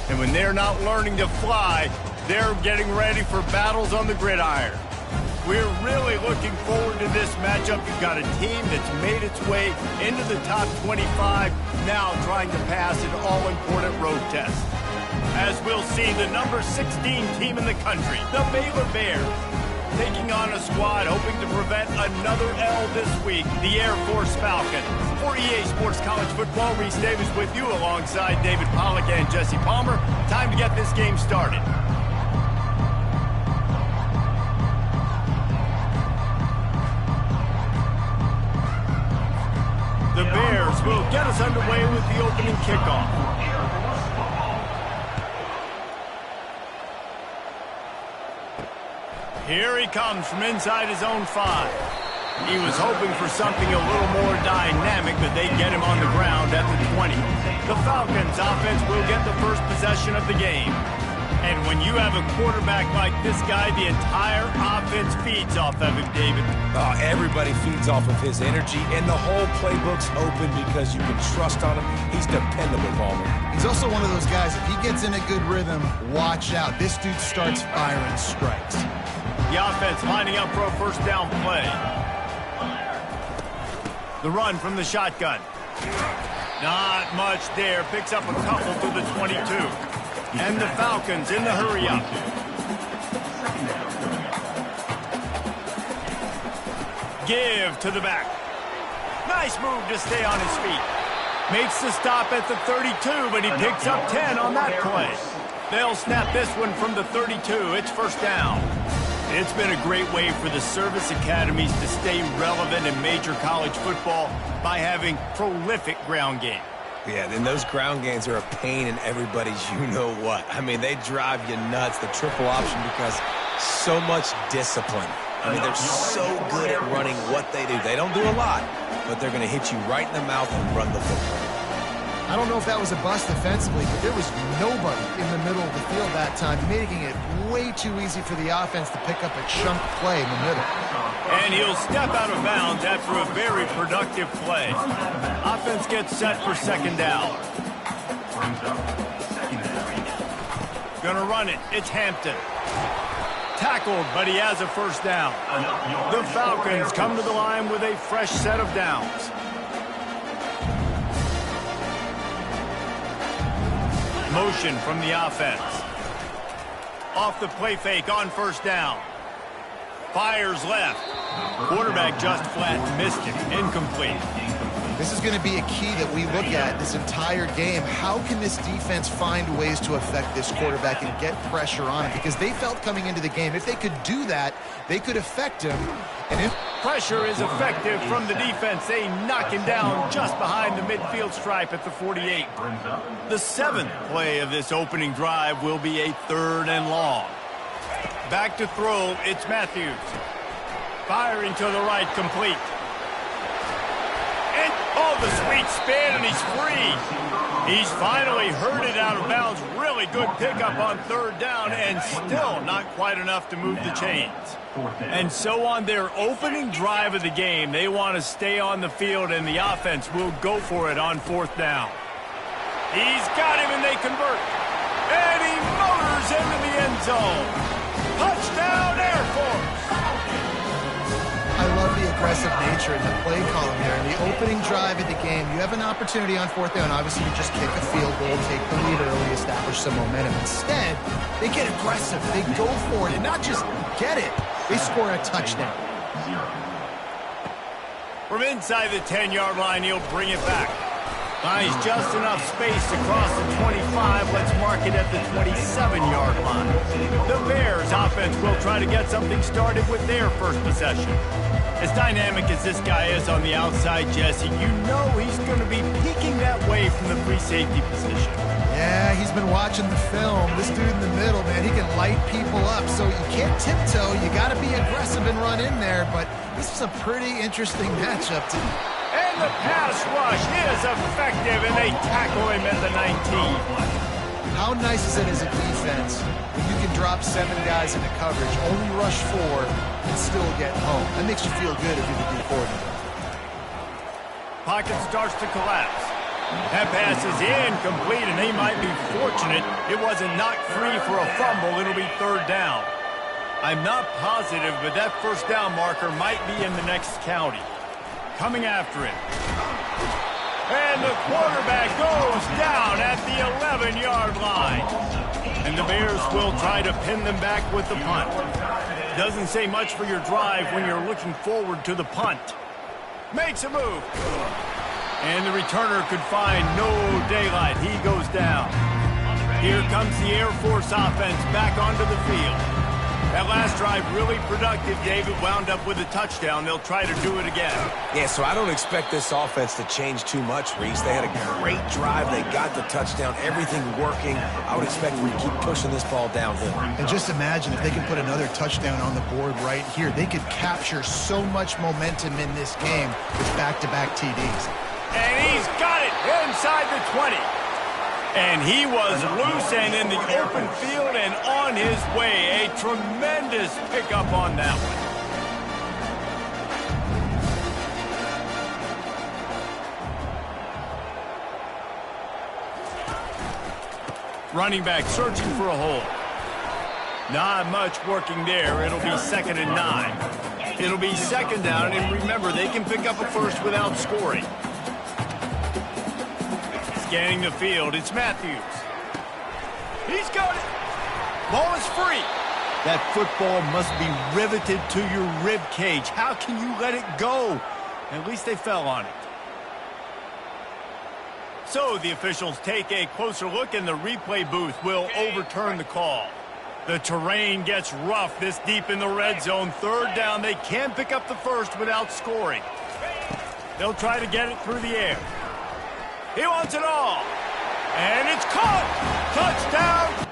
And when they're not learning to fly, they're getting ready for battles on the gridiron. We're really looking forward to this matchup. You've got a team that's made its way into the top 25, now trying to pass an all-important road test. As we'll see, the number 16 team in the country, the Baylor Bears, taking on a squad hoping to prevent another L this week, the Air Force Falcons. For EA Sports College Football, Reese Davis with you alongside David Pollack and Jesse Palmer. Time to get this game started. The Bears will get us underway with the opening kickoff. Here he comes from inside his own 5. He was hoping for something a little more dynamic, but they get him on the ground at the 20. The Falcons offense will get the first possession of the game. And when you have a quarterback like this guy, the entire offense feeds off of him, David. Oh, everybody feeds off of his energy, and the whole playbook's open because you can trust on him. He's dependable, Palmer. He's also one of those guys, if he gets in a good rhythm, watch out. This dude starts firing strikes. The offense lining up for a first down play. The run from the shotgun. Not much there. Picks up a couple to the 22. And the Falcons in the hurry-up. Give to the back. Nice move to stay on his feet. Makes the stop at the 32, but he picks up 10 on that play. They'll snap this one from the 32. It's first down. It's been a great way for the service academies to stay relevant in major college football by having prolific ground game. Yeah, and those ground games are a pain in everybody's you-know-what. I mean, they drive you nuts, the triple option, because so much discipline. I mean, they're so good at running what they do. They don't do a lot, but they're going to hit you right in the mouth and run the football. I don't know if that was a bust defensively, but there was nobody in the middle of the field that time, making it way too easy for the offense to pick up a chunk play in the middle. And he'll step out of bounds after a very productive play. Offense gets set for second down. Gonna run it. It's Hampton. Tackled, but he has a first down. The Falcons come to the line with a fresh set of downs. Motion from the offense. Off the play fake on first down. Fires left. Quarterback just flat missed it. Incomplete. This is going to be a key that we look at this entire game. How can this defense find ways to affect this quarterback and get pressure on him? Because they felt coming into the game, if they could do that, they could affect him. And if pressure is effective from the defense, they knock him down just behind the midfield stripe at the 48. The 7th play of this opening drive will be a 3rd and long. Back to throw, it's Matthews. Firing to the right, complete. And, oh, the sweet spin, and he's free. He's finally herded out of bounds. Really good pickup on 3rd down, and still not quite enough to move the chains. And so on their opening drive of the game, they want to stay on the field, and the offense will go for it on 4th down. He's got him, and they convert. And he motors into the end zone. Touchdown, Air Force! I love the aggressive nature in the play column there. In the opening drive of the game, you have an opportunity on 4th down, obviously, to just kick a field goal, take the lead early, establish some momentum. Instead, they get aggressive. They go for it, and not just get it. They score a touchdown. From inside the 10-yard line, he'll bring it back. Finds just enough space to cross the 25. Let's mark it at the 27-yard line. The Bears offense will try to get something started with their first possession. As dynamic as this guy is on the outside, Jesse, you know he's going to be peeking that way from the free safety position. Yeah, he's been watching the film. This dude in the middle, man, he can light people up. So you can't tiptoe. You got to be aggressive and run in there. But this is a pretty interesting matchup, too. And the pass rush is effective, and they tackle him at the 19. How nice is it as a defense when you can drop 7 guys into coverage, only rush 4, and still get home? That makes you feel good if you're the D coordinator. Pocket starts to collapse. That pass is incomplete, and they might be fortunate it wasn't knocked free for a fumble. It'll be third down. I'm not positive, but that first down marker might be in the next county. Coming after it. And the quarterback goes down at the 11-yard line. And the Bears will try to pin them back with the punt. Doesn't say much for your drive when you're looking forward to the punt. Makes a move. And the returner could find no daylight. He goes down. Here comes the Air Force offense back onto the field. That last drive really productive, David. Wound up with a touchdown. They'll try to do it again. Yeah, so I don't expect this offense to change too much, Reese. They had a great drive. They got the touchdown. Everything working. I would expect them to keep pushing this ball downhill. And just imagine if they can put another touchdown on the board right here. They could capture so much momentum in this game with back-to-back TDs. And he's got it inside the 20. And he was loose and in the open field and on his way. A tremendous pickup on that one. Running back searching for a hole. Not much working there. It'll be 2nd and 9. It'll be 2nd down, and remember, they can pick up a first without scoring. Scanning the field, it's Matthews. He's got it. Ball is free. That football must be riveted to your rib cage. How can you let it go? At least they fell on it. So the officials take a closer look, and the replay booth will overturn the call. The terrain gets rough this deep in the red zone. 3rd down, they can pick up the first without scoring. They'll try to get it through the air. He wants it all. And it's caught. Touchdown.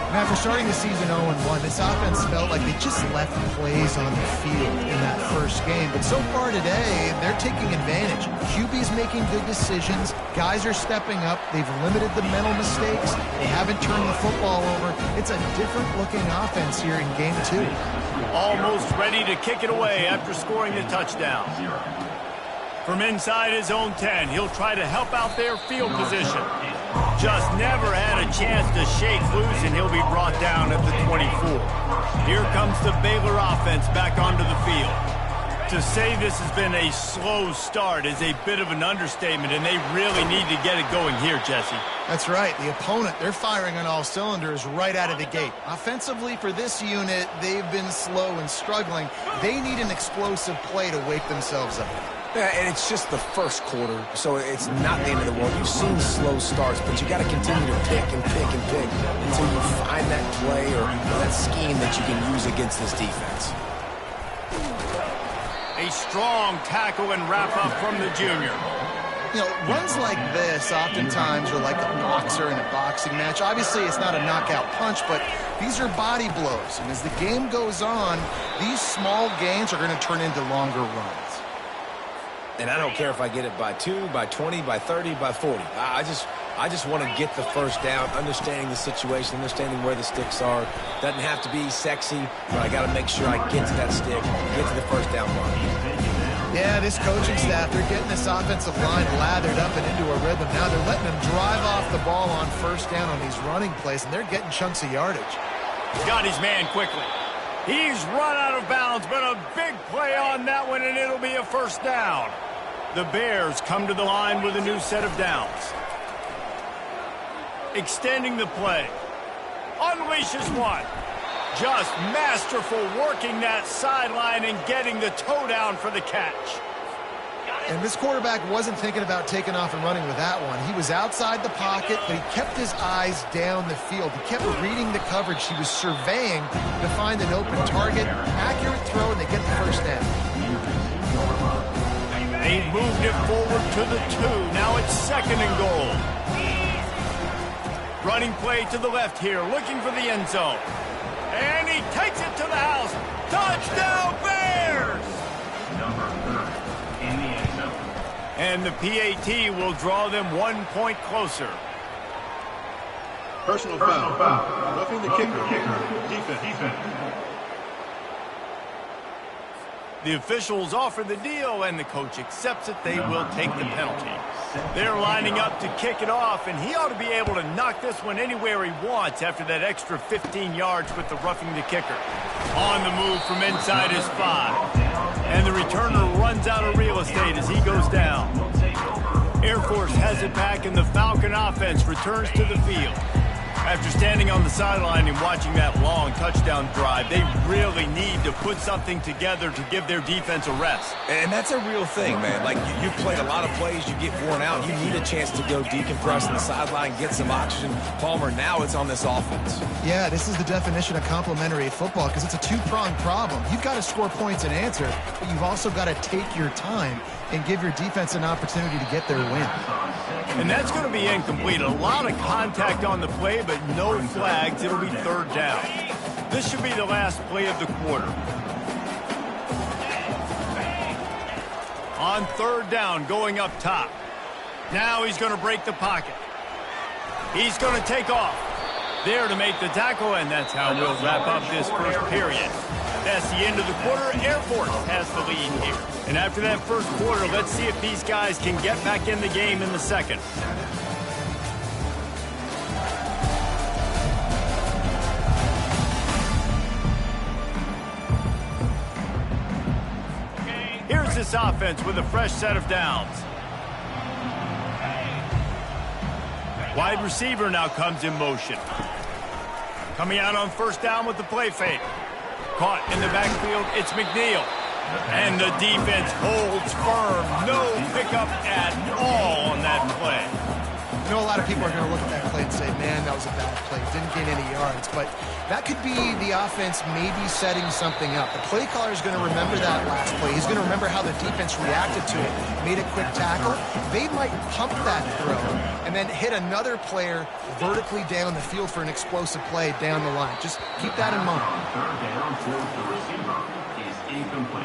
And after starting the season 0-1, this offense felt like they just left plays on the field in that first game. But so far today, they're taking advantage. QB's making good decisions. Guys are stepping up. They've limited the mental mistakes. They haven't turned the football over. It's a different-looking offense here in Game 2. Almost ready to kick it away after scoring the touchdown. From inside his own 10, he'll try to help out their field position. Just never had a chance to shake loose, and he'll be brought down at the 24. Here comes the Baylor offense back onto the field. To say this has been a slow start is a bit of an understatement, and they really need to get it going here, Jesse. That's right. The opponent, they're firing on all cylinders right out of the gate. Offensively for this unit, they've been slow and struggling. They need an explosive play to wake themselves up. Yeah, and it's just the first quarter, so it's not the end of the world. You've seen slow starts, but you got to continue to pick and pick and pick until you find that play or that scheme that you can use against this defense. A strong tackle and wrap-up from the junior. You know, runs like this oftentimes are like a boxer in a boxing match. Obviously, it's not a knockout punch, but these are body blows. And as the game goes on, these small gains are going to turn into longer runs. And I don't care if I get it by 2, by 20, by 30, by 40. I just want to get the first down, understanding the situation, understanding where the sticks are. Doesn't have to be sexy, but I got to make sure I get to that stick, get to the first down line. Yeah, this coaching staff, they're getting this offensive line lathered up and into a rhythm. Now they're letting them drive off the ball on first down on these running plays, and they're getting chunks of yardage. Got his man quickly. He's run out of bounds, but a big play on that one, and it'll be a first down. The Bears come to the line with a new set of downs. Extending the play. Unleashes one. Just masterful working that sideline and getting the toe down for the catch. And this quarterback wasn't thinking about taking off and running with that one. He was outside the pocket, but he kept his eyes down the field. He kept reading the coverage. He was surveying to find an open target. Accurate throw, and they get the first down. They moved it forward to the 2. Now it's 2nd and goal. Running play to the left here, looking for the end zone. And he takes it to the house. Touchdown, Bears! In the end zone. And the PAT will draw them 1 point closer. Personal foul. Roughing the kicker. Defense. The officials offer the deal, and the coach accepts it. They will take the penalty. They're lining up to kick it off, and he ought to be able to knock this one anywhere he wants after that extra 15 yards with the roughing the kicker. On the move from inside his 5. And the returner runs out of real estate as he goes down. Air Force has it back, and the Falcon offense returns to the field. After standing on the sideline and watching that long touchdown drive, they really need to put something together to give their defense a rest. And that's a real thing, man. Like, you played a lot of plays, you get worn out. You need a chance to go decompress on the sideline, get some oxygen. Palmer, now it's on this offense. Yeah, this is the definition of complementary football because it's a two-pronged problem. You've got to score points and answer, but you've also got to take your time and give your defense an opportunity to get their win. And that's going to be incomplete. A lot of contact on the play, but no flags. It'll be 3rd down. This should be the last play of the quarter. On 3rd down, going up top. Now he's going to break the pocket. He's going to take off. There to make the tackle, and that's how we'll wrap up this first period. That's the end of the quarter. Air Force has the lead here. And after that first quarter, let's see if these guys can get back in the game in the second. Here's this offense with a fresh set of downs. Wide receiver now comes in motion. Coming out on 1st down with the play fake. Caught in the backfield, it's McNeil. And the defense holds firm. No pickup at all on that play. I know a lot of people are going to look at that play and say, man, that was a bad play. Didn't gain any yards. But that could be the offense maybe setting something up. The play caller is going to remember that last play. He's going to remember how the defense reacted to it, made a quick tackle. They might pump that throw and then hit another player vertically down the field for an explosive play down the line. Just keep that in mind.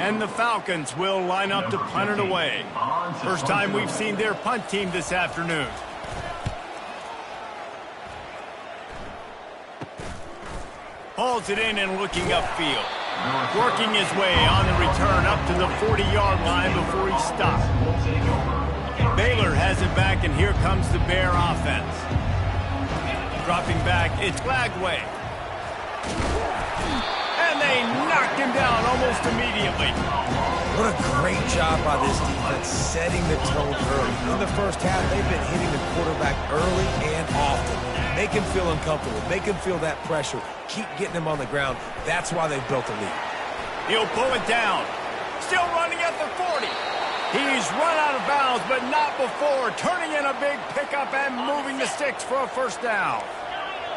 And the Falcons will line up to punt it away. First time we've seen their punt team this afternoon. Hauls it in and looking upfield. Working his way on the return up to the 40-yard line before he stopped. Baylor has it back, and here comes the Bear offense. Dropping back, it's Glagway. And they knocked him down almost immediately. What a great job by this defense setting the tone early. In the first half, they've been hitting the quarterback early and often. Make him feel uncomfortable. Make him feel that pressure. Keep getting him on the ground. That's why they've built a lead. He'll pull it down. Still running at the 40. He's run out of bounds, but not before. Turning in a big pickup and moving the sticks for a first down.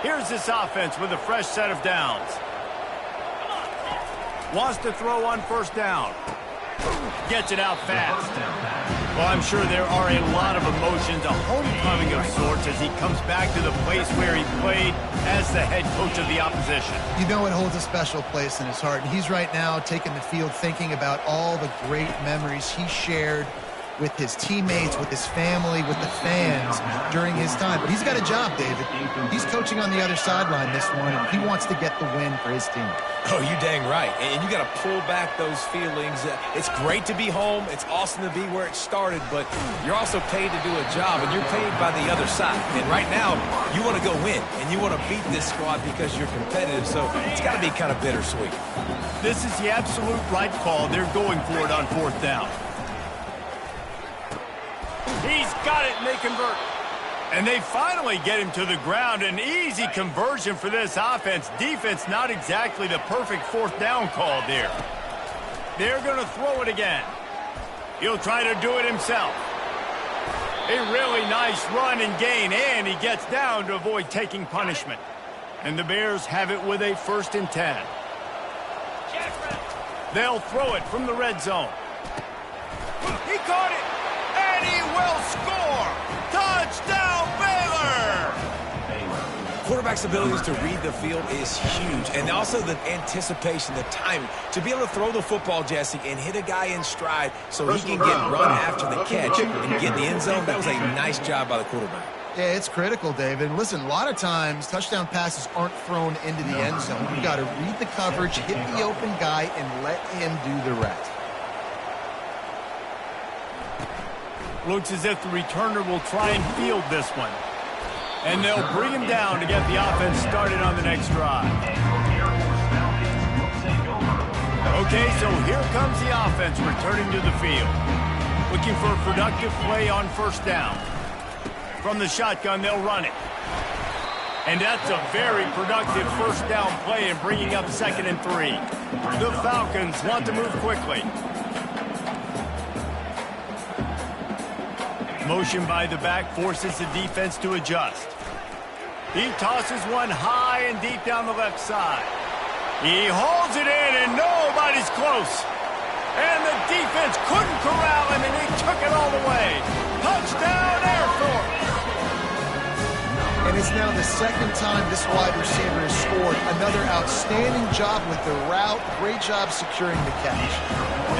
Here's this offense with a fresh set of downs. Wants to throw on first down. Gets it out fast. Well, I'm sure there are a lot of emotions, a homecoming of sorts as he comes back to the place where he played as the head coach of the opposition. You know it holds a special place in his heart. And he's right now taking the field thinking about all the great memories he shared with his teammates, with his family, with the fans during his time. But he's got a job, David. He's coaching on the other sideline this one, and he wants to get the win for his team. Oh, you dang right. And you got to pull back those feelings. It's great to be home. It's awesome to be where it started, but you're also paid to do a job, and you're paid by the other side. And right now, you want to go win, and you want to beat this squad because you're competitive, so it's got to be kind of bittersweet. This is the absolute right call. They're going for it on fourth down. He's got it, and they convert. And they finally get him to the ground. An easy conversion for this offense. Defense, not exactly the perfect fourth down call there. They're going to throw it again. He'll try to do it himself. A really nice run and gain, and he gets down to avoid taking punishment. And the Bears have it with a 1st and 10. They'll throw it from the red zone. He caught it. And he will score! Touchdown, Baylor! Quarterback's abilities to read the field is huge, and also the anticipation, the timing. To be able to throw the football, Jesse, and hit a guy in stride so he can get run after the catch and get in the end zone, that was a nice job by the quarterback. Yeah, it's critical, David. Listen, a lot of times touchdown passes aren't thrown into the end zone. You've got to read the coverage, hit the open guy, and let him do the rest. Looks as if the returner will try and field this one. And they'll bring him down to get the offense started on the next drive. Okay, so here comes the offense returning to the field. Looking for a productive play on first down. From the shotgun, they'll run it. And that's a very productive first down play and bringing up 2nd and 3. The Falcons want to move quickly. Motion by the back forces the defense to adjust. He tosses one high and deep down the left side. He hauls it in, and nobody's close. And the defense couldn't corral him, and he took it all the way. Touchdown, Air Force! And it's now the 2nd time this wide receiver has scored. Another outstanding job with the route. Great job securing the catch.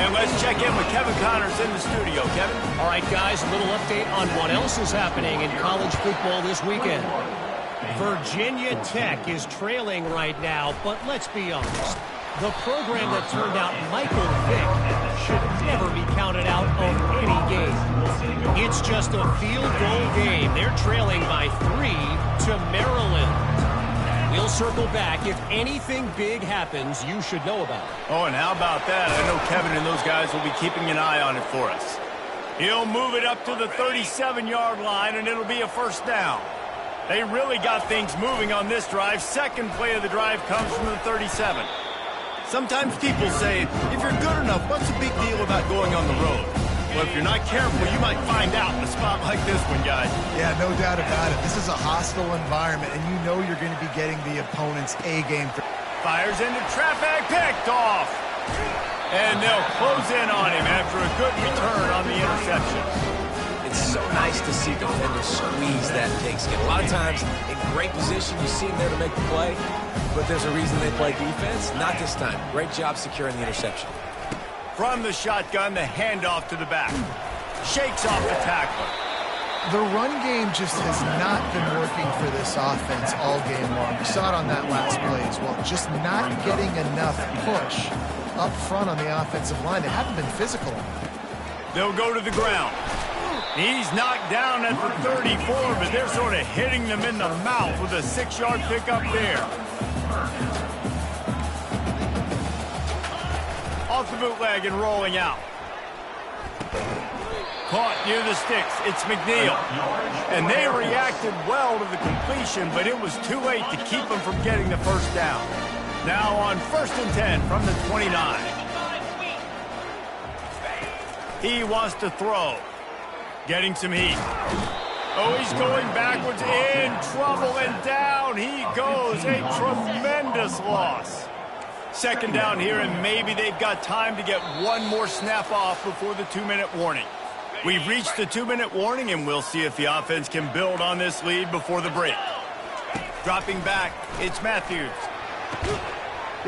And let's check in with Kevin Connors in the studio. Kevin? All right, guys, a little update on what else is happening in college football this weekend. Virginia Tech is trailing right now, but let's be honest. The program that turned out Michael Vick should never be counted out of any game. It's just a field goal game. They're trailing by 3 to Maryland. We'll circle back. If anything big happens, you should know about it. Oh, and how about that? I know Kevin and those guys will be keeping an eye on it for us. He'll move it up to the 37-yard line, and it'll be a first down. They really got things moving on this drive. 2nd play of the drive comes from the 37. Sometimes people say, if you're good enough, what's the big deal about going on the road? Well, if you're not careful, you might find out in a spot like this one, guys. Yeah, no doubt about it. This is a hostile environment, and you know you're going to be getting the opponent's A-game. Fires into traffic, picked off. And they'll close in on him after a good return on the interception. It's so nice to see defenders squeeze that pigskin. A lot of times, in great position, you see them there to make the play, but there's a reason they play defense. Not this time. Great job securing the interception. From the shotgun, the handoff to the back. Shakes off the tackler. The run game just has not been working for this offense all game long. You saw it on that last play as well. Just not getting enough push up front on the offensive line. They haven't been physical. They'll go to the ground. He's knocked down at the 34, but they're sort of hitting them in the mouth with a 6-yard pickup there. Off the bootleg and rolling out. Caught near the sticks. It's McNeil. And they reacted well to the completion, but it was too late to keep them from getting the first down. Now on 1st and 10 from the 29. He wants to throw. Getting some heat. Oh, he's going backwards, in trouble, and down he goes. A tremendous loss. 2nd down here, and maybe they've got time to get one more snap off before the 2-minute warning. We've reached the 2-minute warning, and we'll see if the offense can build on this lead before the break. Dropping back, it's Matthews.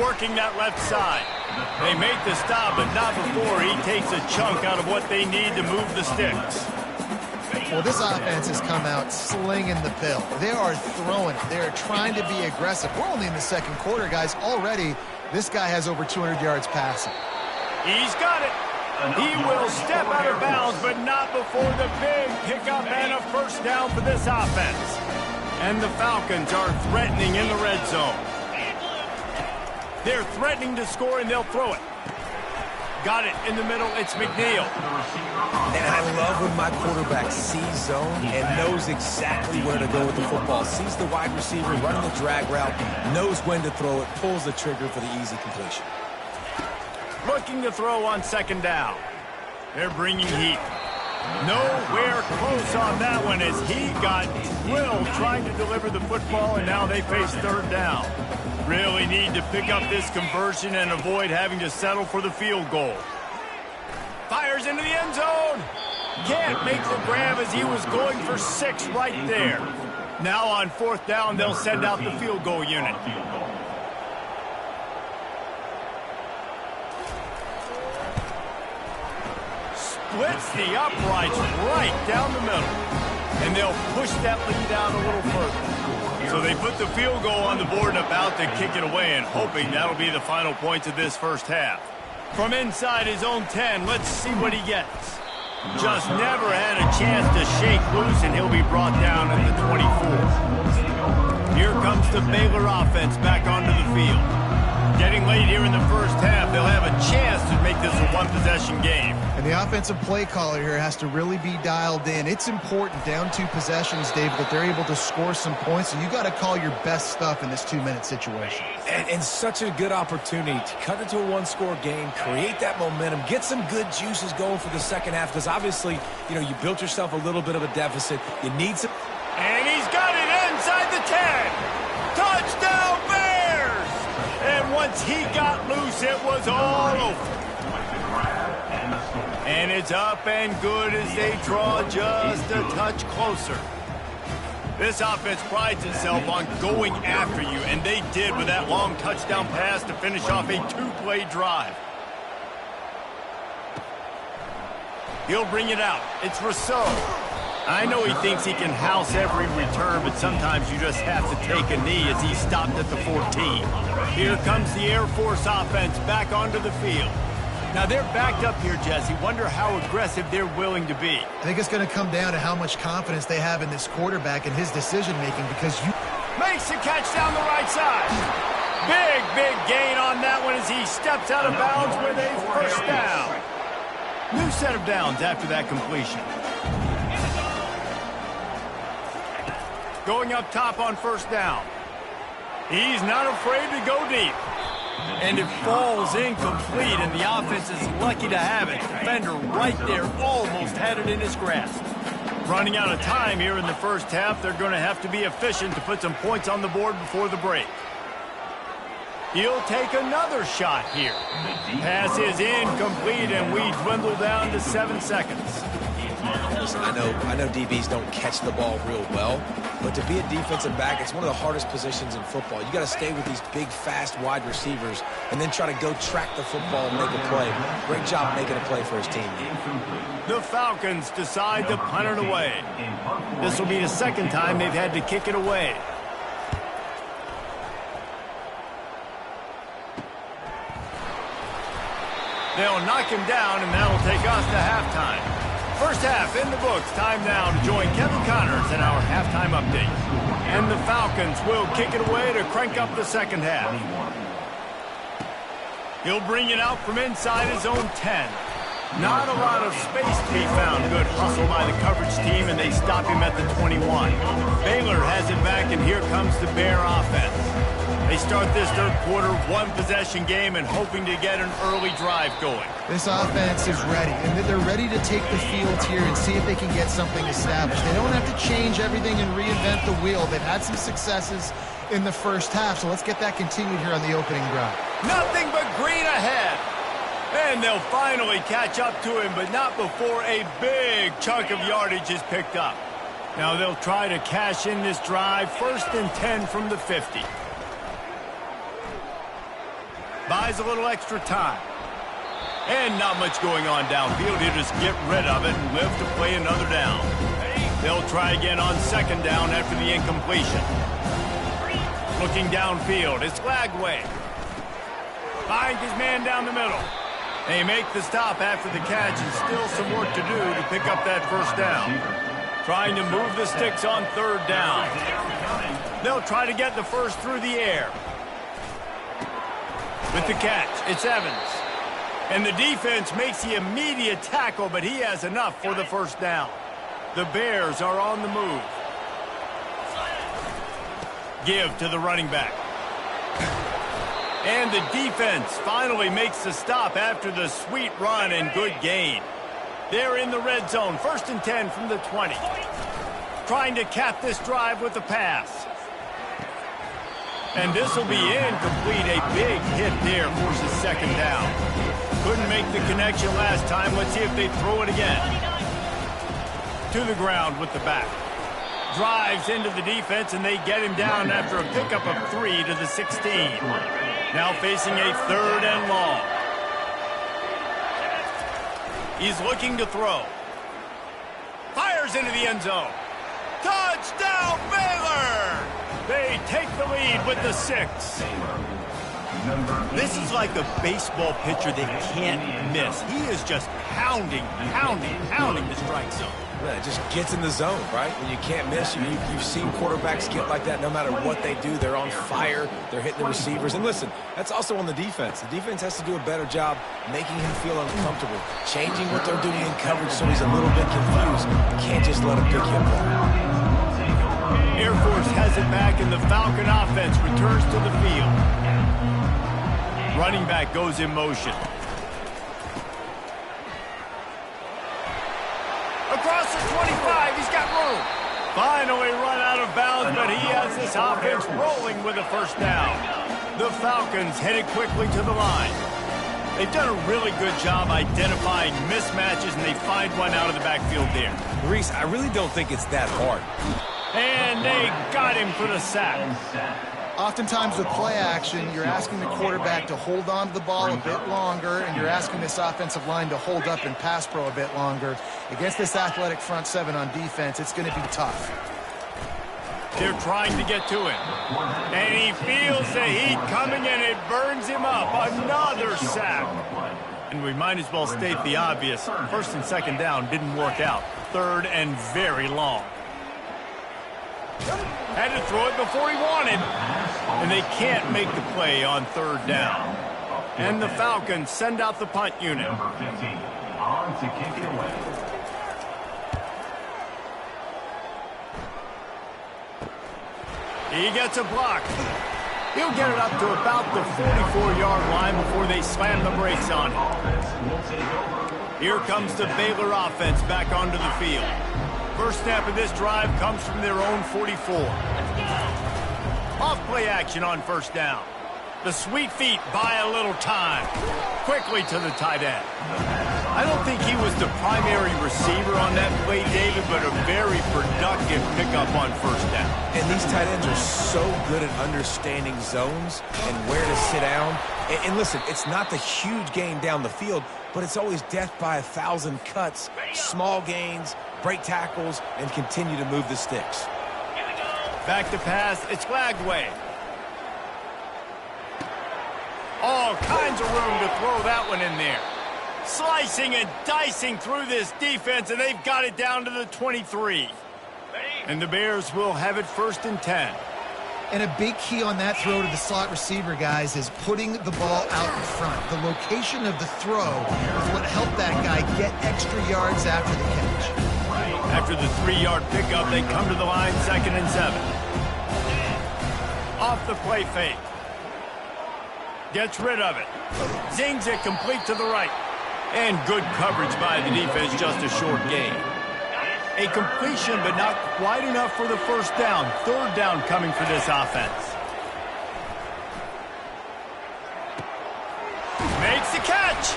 Working that left side. They make the stop, but not before he takes a chunk out of what they need to move the sticks. Well, this offense has come out slinging the pill. They are throwing it. They are trying to be aggressive. We're only in the 2nd quarter, guys. Already, this guy has over 200 yards passing. He's got it. He will step out of bounds, but not before the big pickup and a 1st down for this offense. And the Falcons are threatening in the red zone. They're threatening to score, and they'll throw it. Got it in the middle. It's McNeil. And I love when my quarterback sees zone and knows exactly where to go with the football. Sees the wide receiver running the drag route, knows when to throw it, pulls the trigger for the easy completion. Looking to throw on 2nd down. They're bringing heat. Nowhere close on that one as he got drilled trying to deliver the football, and now they face 3rd down. Really need to pick up this conversion and avoid having to settle for the field goal. Fires into the end zone. Can't make the grab as he was going for 6 right there. Now on 4th down, they'll send out the field goal unit. Splits the uprights right down the middle. And they'll push that lead out a little further. So they put the field goal on the board and about to kick it away, and hoping that'll be the final points of this 1st half. From inside his own 10, let's see what he gets. Just never had a chance to shake loose, and he'll be brought down at the 24. Here comes the Baylor offense back onto the field. Getting late here in the 1st half, they'll have a chance to make this a one-possession game. And the offensive play caller here has to really be dialed in. It's important down 2 possessions, David, that they're able to score some points. So you got to call your best stuff in this 2-minute situation. And such a good opportunity to cut into a 1-score game, create that momentum, get some good juices going for the 2nd half. Because obviously, you built yourself a little bit of a deficit. You need some. And he's got it inside the 10. Touchdown, Bears! And once he got loose, it was all over. And it's up and good as they draw just a touch closer. This offense prides itself on going after you, and they did with that long touchdown pass to finish off a 2-play drive. He'll bring it out. It's Rousseau. I know he thinks he can house every return, but sometimes you just have to take a knee as he stopped at the 14. Here comes the Air Force offense back onto the field. Now they're backed up here, Jesse. Wonder how aggressive they're willing to be. I think it's going to come down to how much confidence they have in this quarterback and his decision-making, because you... Makes the catch down the right side. Big gain on that one as he steps out of bounds with a 1st down. New set of downs after that completion. Going up top on 1st down. He's not afraid to go deep. And it falls incomplete, and the offense is lucky to have it. Defender right there almost had it in his grasp. Running out of time here in the first half. They're going to have to be efficient to put some points on the board before the break. He'll take another shot here. Pass is incomplete, and we dwindle down to 7 seconds. I know DBs don't catch the ball real well, but to be a defensive back, it's one of the hardest positions in football. You got to stay with these big, fast, wide receivers and then try to go track the football and make a play. Great job making a play for his team. The Falcons decide to punt it away. This will be the second time they've had to kick it away. They'll knock him down, and that'll take us to halftime. First half in the books. Time now to join Kevin Connors in our halftime update. And the Falcons will kick it away to crank up the second half. He'll bring it out from inside his own 10. Not a lot of space to be found. Good hustle by the coverage team, and they stop him at the 21. Baylor has it back, and here comes the Bear offense. They start this third quarter one-possession game and hoping to get an early drive going. This offense is ready, and they're ready to take the field here and see if they can get something established. They don't have to change everything and reinvent the wheel. They've had some successes in the first half, so let's get that continued here on the opening drive. Nothing but green ahead. And they'll finally catch up to him, but not before a big chunk of yardage is picked up. Now they'll try to cash in this drive. 1st and 10 from the 50. Buys a little extra time. And not much going on downfield. He'll just get rid of it and live to play another down. They'll try again on 2nd down after the incompletion. Looking downfield. It's Lagway. Finds his man down the middle. They make the stop after the catch, and still some work to do to pick up that first down. Trying to move the sticks on 3rd down. They'll try to get the first through the air. With the catch, it's Evans. And the defense makes the immediate tackle, but he has enough for the first down. The Bears are on the move. Give to the running back. And the defense finally makes the stop after the sweet run and good gain. They're in the red zone. 1st and 10 from the 20. Trying to cap this drive with a pass. And this will be incomplete. A big hit there forces 2nd down. Couldn't make the connection last time. Let's see if they throw it again. To the ground with the back. Drives into the defense, and they get him down after a pickup of 3 to the 16. Now facing a 3rd and long. He's looking to throw. Fires into the end zone. Touchdown, Baylor! They take the lead with the 6. This is like a baseball pitcher that can't miss. He is just pounding the strike zone. Yeah, it just gets in the zone, right? When you can't miss, you've seen quarterbacks get like that no matter what they do. They're on fire. They're hitting the receivers. And listen, that's also on the defense. The defense has to do a better job making him feel uncomfortable, changing what they're doing in coverage so he's a little bit confused. You can't just let him pick you apart. Air Force has it back, and the Falcon offense returns to the field. Running back goes in motion. Across the 25, he's got room. Finally run out of bounds, but he has this offense rolling with a first down. The Falcons headed quickly to the line. They've done a really good job identifying mismatches, and they find one out of the backfield there. Reese, I really don't think it's that hard. And they got him for the sack. Oftentimes with play action, you're asking the quarterback to hold on to the ball a bit longer, and you're asking this offensive line to hold up and pass pro a bit longer. Against this athletic front 7 on defense, it's going to be tough. They're trying to get to him. And he feels the heat coming, and it burns him up. Another sack. And we might as well state the obvious. 1st and 2nd down didn't work out. 3rd and very long. Had to throw it before he wanted. And they can't make the play on 3rd down. And the Falcons send out the punt unit. Number 15, on to kick it away. He gets a block. He'll get it up to about the 44-yard line before they slam the brakes on him. Here comes the Baylor offense back onto the field. First snap of this drive comes from their own 44. Off play action on first down. The sweet feet buy a little time. Quickly to the tight end. I don't think he was the primary receiver on that play, David, but a very productive pickup on first down. And these tight ends are so good at understanding zones and where to sit down. And listen, it's not the huge gain down the field, but it's always death by 1,000 cuts, small gains, break tackles, and continue to move the sticks. Back to pass, it's Glagway. All kinds of room to throw that one in there. Slicing and dicing through this defense, and they've got it down to the 23. And the Bears will have it 1st and 10. And a big key on that throw to the slot receiver, guys, is putting the ball out in front. The location of the throw is what helped that guy get extra yards after the catch. After the 3-yard pickup, they come to the line 2nd and 7. Off the play fake. Gets rid of it. Zings it complete to the right. And good coverage by the defense, just a short gain. A completion, but not quite enough for the first down. 3rd down coming for this offense. Makes the catch.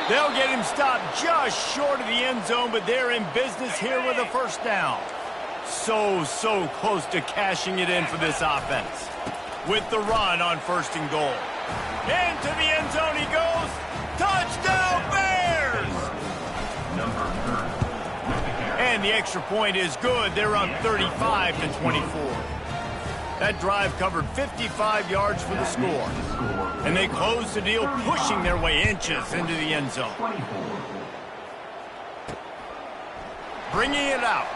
They'll get him stopped just short of the end zone, but they're in business here with a first down. So close to cashing it in for this offense. With the run on 1st and goal. Into the end zone he goes. Touchdown, Bears! And the extra point is good. They're up 35-24. That drive covered 55 yards for the score. And they close the deal, pushing their way inches into the end zone. Bringing it out.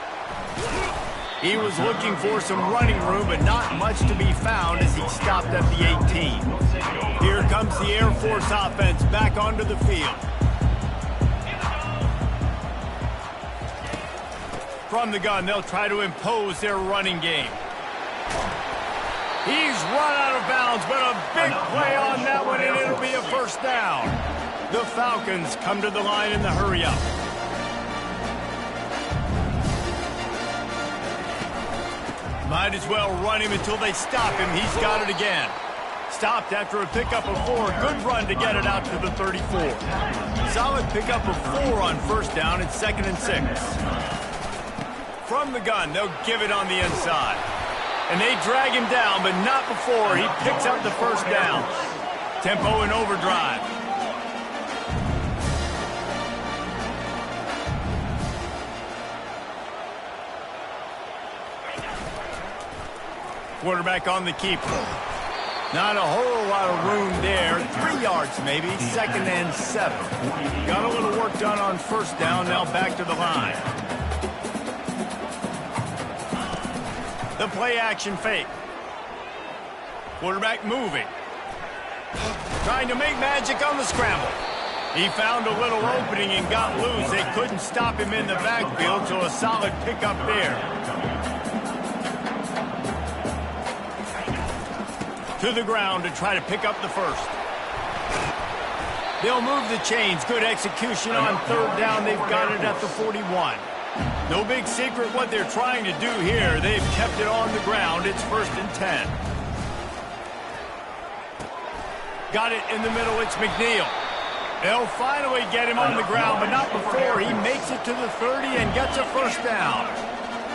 He was looking for some running room, but not much to be found as he stopped at the 18. Here comes the Air Force offense back onto the field. From the gun, they'll try to impose their running game. He's run out of bounds, but a big play on that one, and it'll be a first down. The Falcons come to the line in the hurry-up. Might as well run him until they stop him. He's got it again. Stopped after a pickup of 4. Good run to get it out to the 34. Solid pickup of 4 on first down. It's 2nd and 6. From the gun, they'll give it on the inside. And they drag him down, but not before he picks up the first down. Tempo in overdrive. Quarterback on the keeper. Not a whole lot of room there. 3 yards maybe. 2nd and 7. Got a little work done on first down. Now back to the line. The play action fake. Quarterback moving. Trying to make magic on the scramble. He found a little opening and got loose. They couldn't stop him in the backfield, so a solid pickup there. To the ground to try to pick up the first. They'll move the chains. Good execution on 3rd down. They've got it at the 41. No big secret what they're trying to do here. They've kept it on the ground. It's 1st and 10. Got it in the middle. It's McNeil. They'll finally get him on the ground, but not before he makes it to the 30 and gets a first down.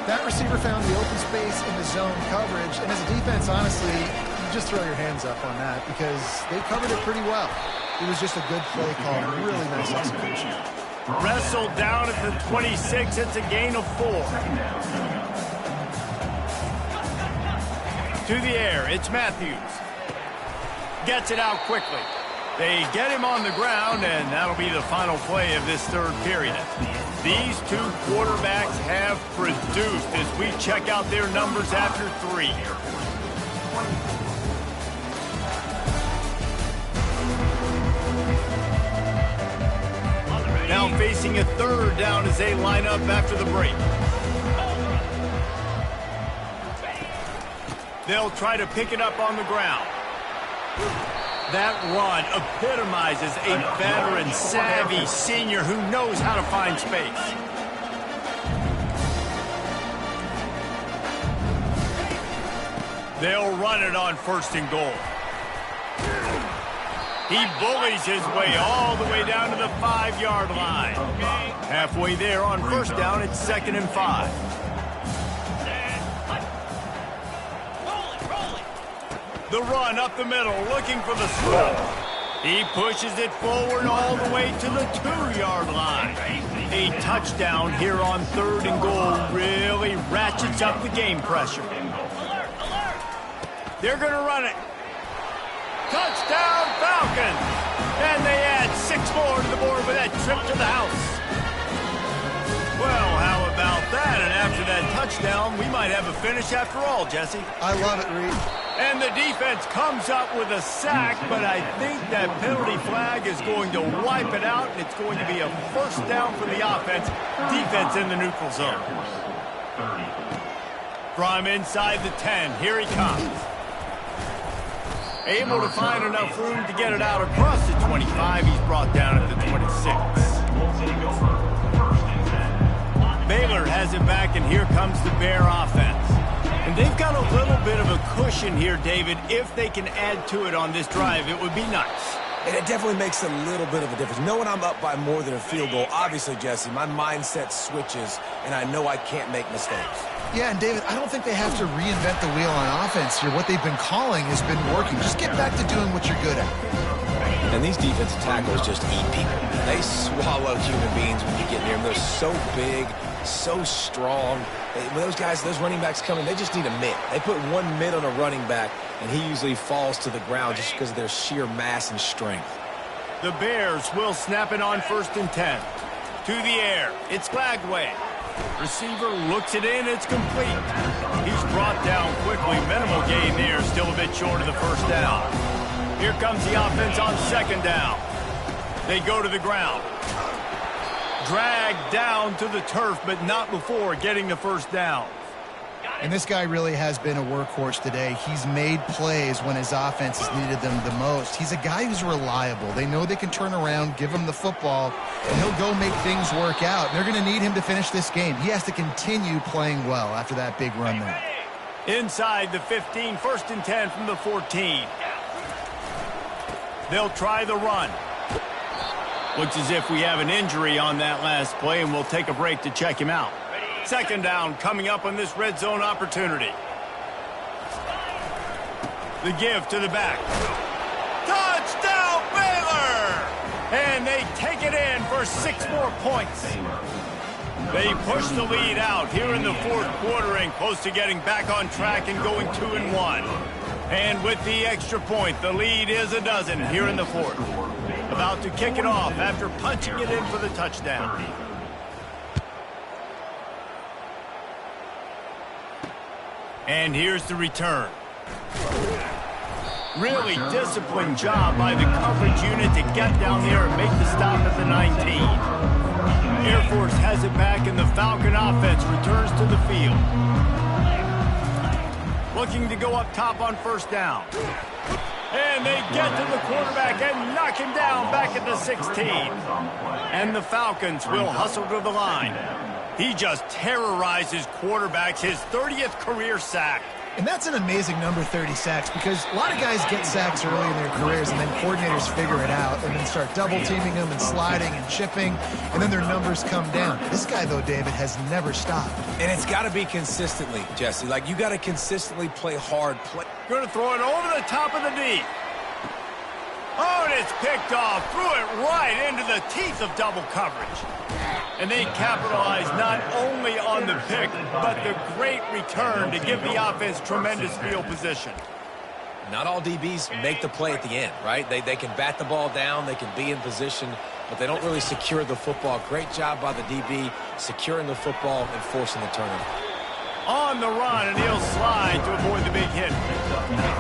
That receiver found the open space in the zone coverage, and as a defense, honestly, you just throw your hands up on that because they covered it pretty well. It was just a good play call and really nice execution. Wrestled down at the 26. It's a gain of 4. To the air, it's Matthews. Gets it out quickly. They get him on the ground, and that'll be the final play of this 3rd period. These two quarterbacks have produced as we check out their numbers after 3. Now facing a 3rd down as they line up after the break. They'll try to pick it up on the ground. That run epitomizes a veteran, savvy senior who knows how to find space. They'll run it on 1st and goal. He bullies his way all the way down to the 5-yard line. Halfway there on 1st down, it's 2nd and 5. The run up the middle, looking for the slip. He pushes it forward all the way to the 2-yard line. A touchdown here on 3rd and goal really ratchets up the game pressure. They're going to run it. Touchdown, Falcons! And they add 6 more to the board with that trip to the house. Well, how about that? And after that touchdown, we might have a finish after all, Jesse. I love it, Reed. And the defense comes up with a sack, but I think that penalty flag is going to wipe it out, and it's going to be a 1st down for the offense. Defense in the neutral zone. From inside the 10, here he comes. Able to find enough room to get it out across the 25. He's brought down at the 26. Baylor has it back, and here comes the Bear offense. And they've got a little bit of a cushion here, David. If they can add to it on this drive, it would be nice. And it definitely makes a little bit of a difference. Knowing I'm up by more than a field goal, obviously, Jesse, my mindset switches, and I know I can't make mistakes. Yeah, and David, I don't think they have to reinvent the wheel on offense here. What they've been calling has been working. Just get back to doing what you're good at. And these defensive tackles just eat people. They swallow human beings when you get near them. They're so big, so strong. When those guys, those running backs come in, they just need a mitt. They put 1 mitt on a running back, and he usually falls to the ground just because of their sheer mass and strength. The Bears will snap it on 1st and 10. To the air. It's Glagway. Receiver looks it in. It's complete. He's brought down quickly. Minimal gain there. Still a bit short of the 1st down. Here comes the offense on 2nd down. They go to the ground. Dragged down to the turf, but not before getting the 1st down. And this guy really has been a workhorse today. He's made plays when his offense has needed them the most. He's a guy who's reliable. They know they can turn around, give him the football, and he'll go make things work out. They're going to need him to finish this game. He has to continue playing well after that big run there. Inside the 15, 1st and 10 from the 14. They'll try the run. Looks as if we have an injury on that last play, and we'll take a break to check him out. 2nd down coming up on this red zone opportunity. The give to the back. Touchdown, Baylor! And they take it in for 6 more points. They push the lead out here in the 4th quarter and close to getting back on track and going 2-1. And with the extra point, the lead is a dozen here in the 4th. About to kick it off after punching it in for the touchdown. And here's the return. Really disciplined job by the coverage unit to get down there and make the stop at the 19. Air Force has it back, and the Falcon offense returns to the field. Looking to go up top on 1st down. And they get to the quarterback and knock him down back at the 16. And the Falcons will hustle to the line. He just terrorizes quarterbacks, his 30th career sack. And that's an amazing number, 30 sacks, because a lot of guys get sacks early in their careers, and then coordinators figure it out and then start double-teaming them and sliding and chipping, and then their numbers come down. This guy, though, David, has never stopped. And it's got to be consistently, Jesse. Like, you got to consistently play hard. Going to throw it over the top of the knee. Oh, and it's picked off. Threw it right into the teeth of double coverage. And they capitalize not only on the pick, but the great return to give the offense tremendous field position. Not all DBs make the play at the end, right? They can bat the ball down, they can be in position, but they don't really secure the football. Great job by the DB securing the football and forcing the turnover. On the run, and he'll slide to avoid the big hit.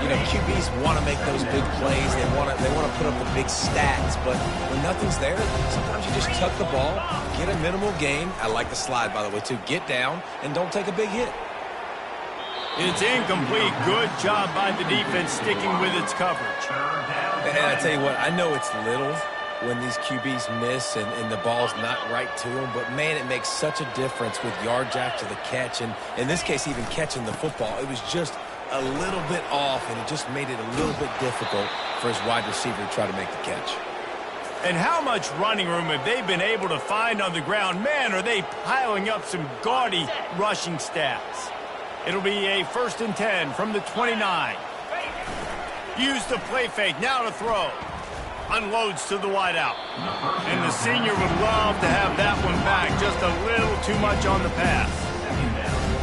You know, QBs want to make those big plays. They want to put up the big stats, but when nothing's there, sometimes you just tuck the ball, get a minimal gain. I like the slide, by the way, too. Get down and don't take a big hit. It's incomplete. Good job by the defense sticking with its coverage. And I tell you what, I know it's little when these QBs miss and the ball's not right to them, but man, it makes such a difference with yards after the catch, and in this case, even catching the football. It was just a little bit off, and it just made it a little bit difficult for his wide receiver to try to make the catch. And how much running room have they been able to find on the ground? Man, are they piling up some gaudy rushing stats. It'll be a 1st and 10 from the 29. Use the play fake, now to throw. Unloads to the wideout. And the senior would love to have that one back. Just a little too much on the pass.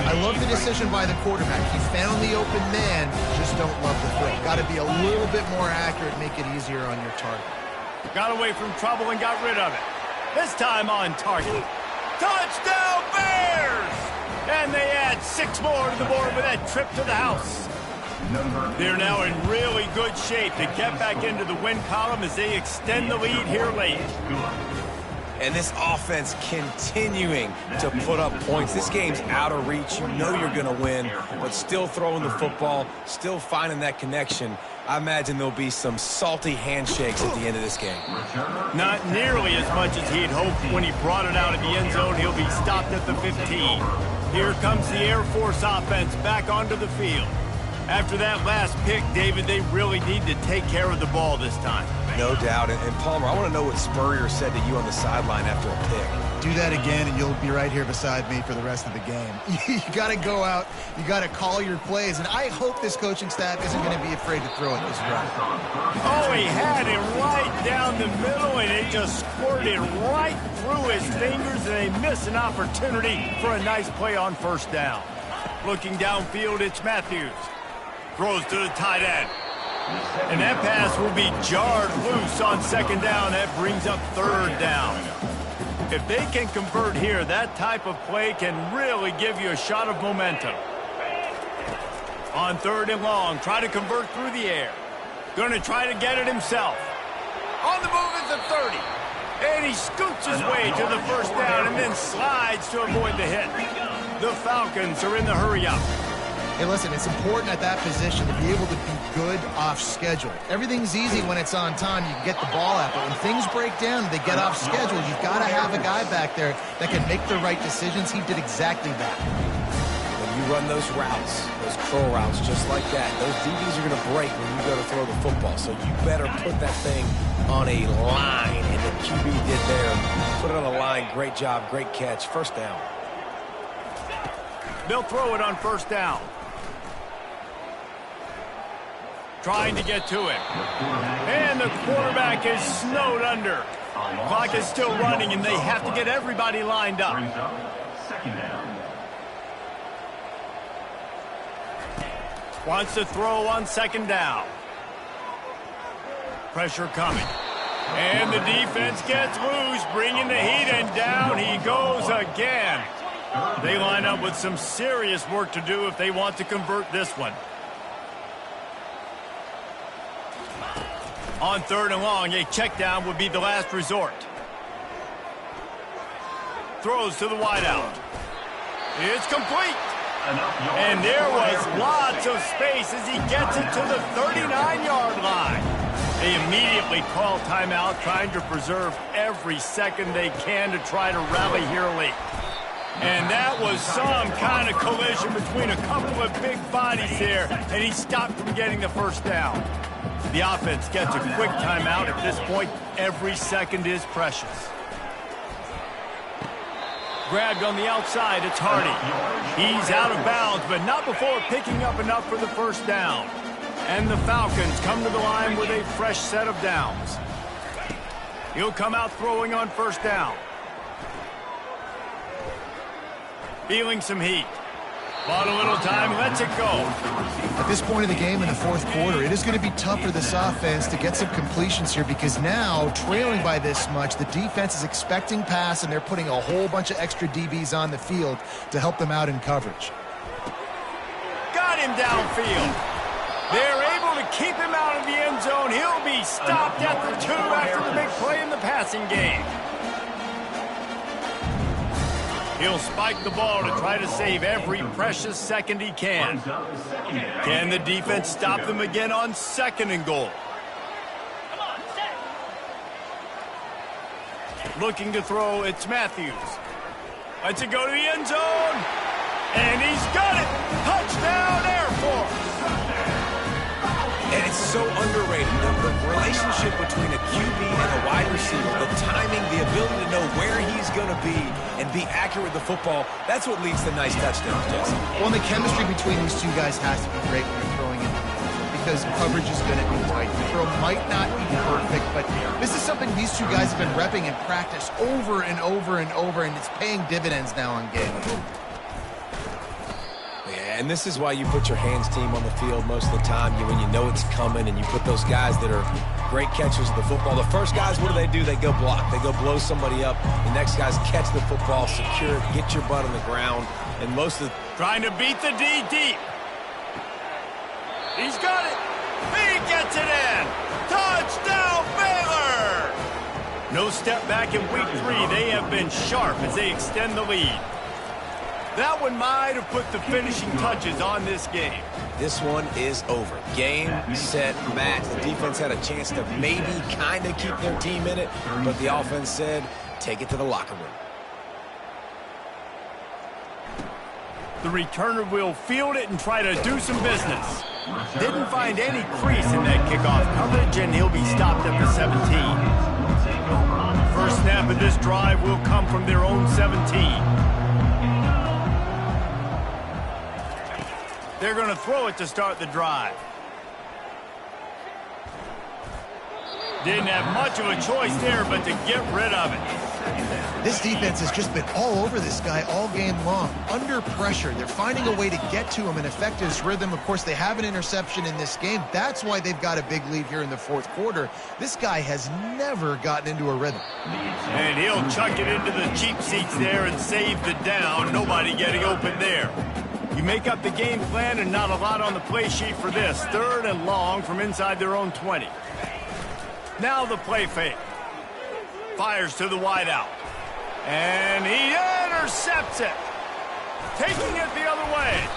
I love the decision by the quarterback. He found the open man, just don't love the throw. Got to be a little bit more accurate, make it easier on your target. Got away from trouble and got rid of it. This time on target. Touchdown Bears! And they add 6 more to the board with that trip to the house. They're now in really good shape to get back into the win column as they extend the lead here late. And this offense continuing to put up points. This game's out of reach. You know you're going to win, but still throwing the football, still finding that connection. I imagine there'll be some salty handshakes at the end of this game. Not nearly as much as he'd hoped when he brought it out of the end zone. He'll be stopped at the 15. Here comes the Air Force offense back onto the field. After that last pick, David, they really need to take care of the ball this time. No doubt. And Palmer, I want to know what Spurrier said to you on the sideline after a pick. Do that again, and you'll be right here beside me for the rest of the game. You got to go out. You got to call your plays, and I hope this coaching staff isn't going to be afraid to throw it this round. Oh, he had it right down the middle, and it just squirted right through his fingers, and they missed an opportunity for a nice play on 1st down. Looking downfield, it's Matthews. Throws to the tight end. And that pass will be jarred loose on 2nd down. That brings up 3rd down. If they can convert here, that type of play can really give you a shot of momentum. On 3rd and long, try to convert through the air. Going to try to get it himself. On the move is the 30. And he scoots his way to the 1st down and then slides to avoid the hit. The Falcons are in the hurry-up. Hey, listen, it's important at that position to be able to be good off schedule. Everything's easy when it's on time. You can get the ball out. But when things break down, they get off schedule. You've got to have a guy back there that can make the right decisions. He did exactly that. When you run those routes, those curl routes just like that, those DBs are going to break when you go to throw the football. So you better put that thing on a line. And the QB did there. Put it on a line. Great job. Great catch. 1st down. They'll throw it on 1st down. Trying to get to it. And the quarterback is snowed under. Clock is still running, and they have to get everybody lined up. Wants to throw on 2nd down. Pressure coming. And the defense gets loose, bringing the heat, and down he goes again. They line up with some serious work to do if they want to convert this one. On 3rd and long, a check down would be the last resort. Throws to the wideout. It's complete. And there was lots of space as he gets it to the 39-yard line. They immediately call timeout, trying to preserve every second they can to try to rally here late. And that was some kind of collision between a couple of big bodies here, and he stopped from getting the 1st down. The offense gets a quick timeout. At this point, every second is precious. Grabbed on the outside, it's Hardy. He's out of bounds, but not before picking up enough for the 1st down. And the Falcons come to the line with a fresh set of downs. He'll come out throwing on 1st down. Feeling some heat. Bought a little time, lets it go. At this point of the game in the 4th quarter, it is going to be tough for this offense to get some completions here because now, trailing by this much, the defense is expecting pass, and they're putting a whole bunch of extra DBs on the field to help them out in coverage. Got him downfield. They're able to keep him out of the end zone. He'll be stopped at the 2 after the big play in the passing game. He'll spike the ball to try to save every precious second he can. Can the defense stop them again on 2nd and goal? Looking to throw, it's Matthews. Lets it go to the end zone. And he's got it. Touchdown, Air Force. And it's so underrated. The relationship between a QB and a wide receiver, the timing, the ability to know where he's going to be and be accurate with the football, that's what leads to nice touchdowns, Jesse. Well, the chemistry between these two guys has to be great when you're throwing into the end zone because coverage is going to be tight. The throw might not be perfect, but this is something these two guys have been repping in practice over and over and over, and it's paying dividends now on games. And this is why you put your hands team on the field most of the time when you know it's coming, and you put those guys that are great catchers of the football. The first guys, what do? They go block. They go blow somebody up. The next guys catch the football, secure it, get your butt on the ground. And most of the... Trying to beat the D deep. He's got it. He gets it in. Touchdown, Baylor! No step back in week 3. They have been sharp as they extend the lead. That one might have put the finishing touches on this game. This one is over. Game, set, match. The defense had a chance to maybe kind of keep their team in it, but the offense said, take it to the locker room. The returner will field it and try to do some business. Didn't find any crease in that kickoff coverage, and he'll be stopped at the 17. First snap of this drive will come from their own 17. They're going to throw it to start the drive. Didn't have much of a choice there, but to get rid of it. This defense has just been all over this guy all game long. Under pressure, they're finding a way to get to him and affect his rhythm. Of course, they have an interception in this game. That's why they've got a big lead here in the 4th quarter. This guy has never gotten into a rhythm. And he'll chuck it into the cheap seats there and save the down. Nobody getting open there. You make up the game plan and not a lot on the play sheet for this. 3rd and long from inside their own 20. Now the play fake. Fires to the wide out. And he intercepts it. Taking it the other way.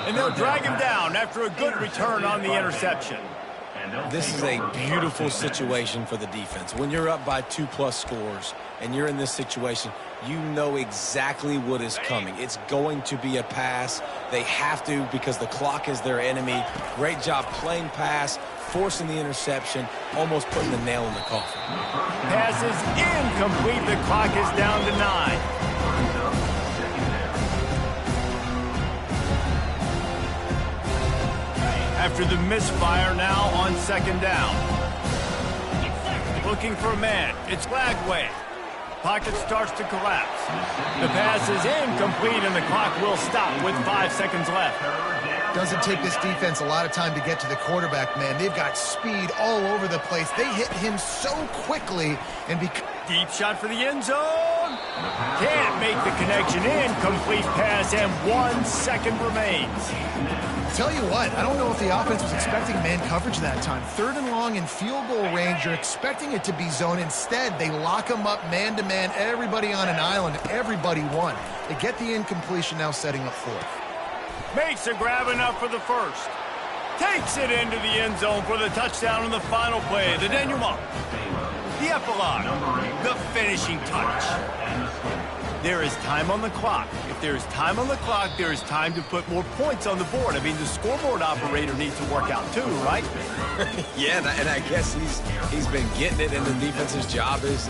And they'll drag him down after a good return on the interception. This is a beautiful situation for the defense. When you're up by 2+ scores and you're in this situation, you know exactly what is coming. It's going to be a pass. They have to because the clock is their enemy. Great job playing pass, forcing the interception, almost putting the nail in the coffin. Pass is incomplete. The clock is down to 9. After the misfire now on 2nd down. Looking for a man. It's Lagway. Pocket starts to collapse. The pass is incomplete, and the clock will stop with 5 seconds left. Doesn't take this defense a lot of time to get to the quarterback, man. They've got speed all over the place. They hit him so quickly. And deep shot for the end zone. Can't make the connection. Incomplete pass, and 1 second remains. Tell you what, I don't know if the offense was expecting man coverage that time. 3rd and long in field goal range, you're expecting it to be zone. Instead, they lock them up man-to-man, everybody on an island, everybody won. They get the incompletion, now setting up 4th. Makes a grab enough for the first. Takes it into the end zone for the touchdown on the final play. The denouement. The epilogue. The finishing touch. There is time on the clock. If there is time on the clock, there is time to put more points on the board. I mean, the scoreboard operator needs to work out too, right? Yeah, and I guess he's been getting it, and the defense's job is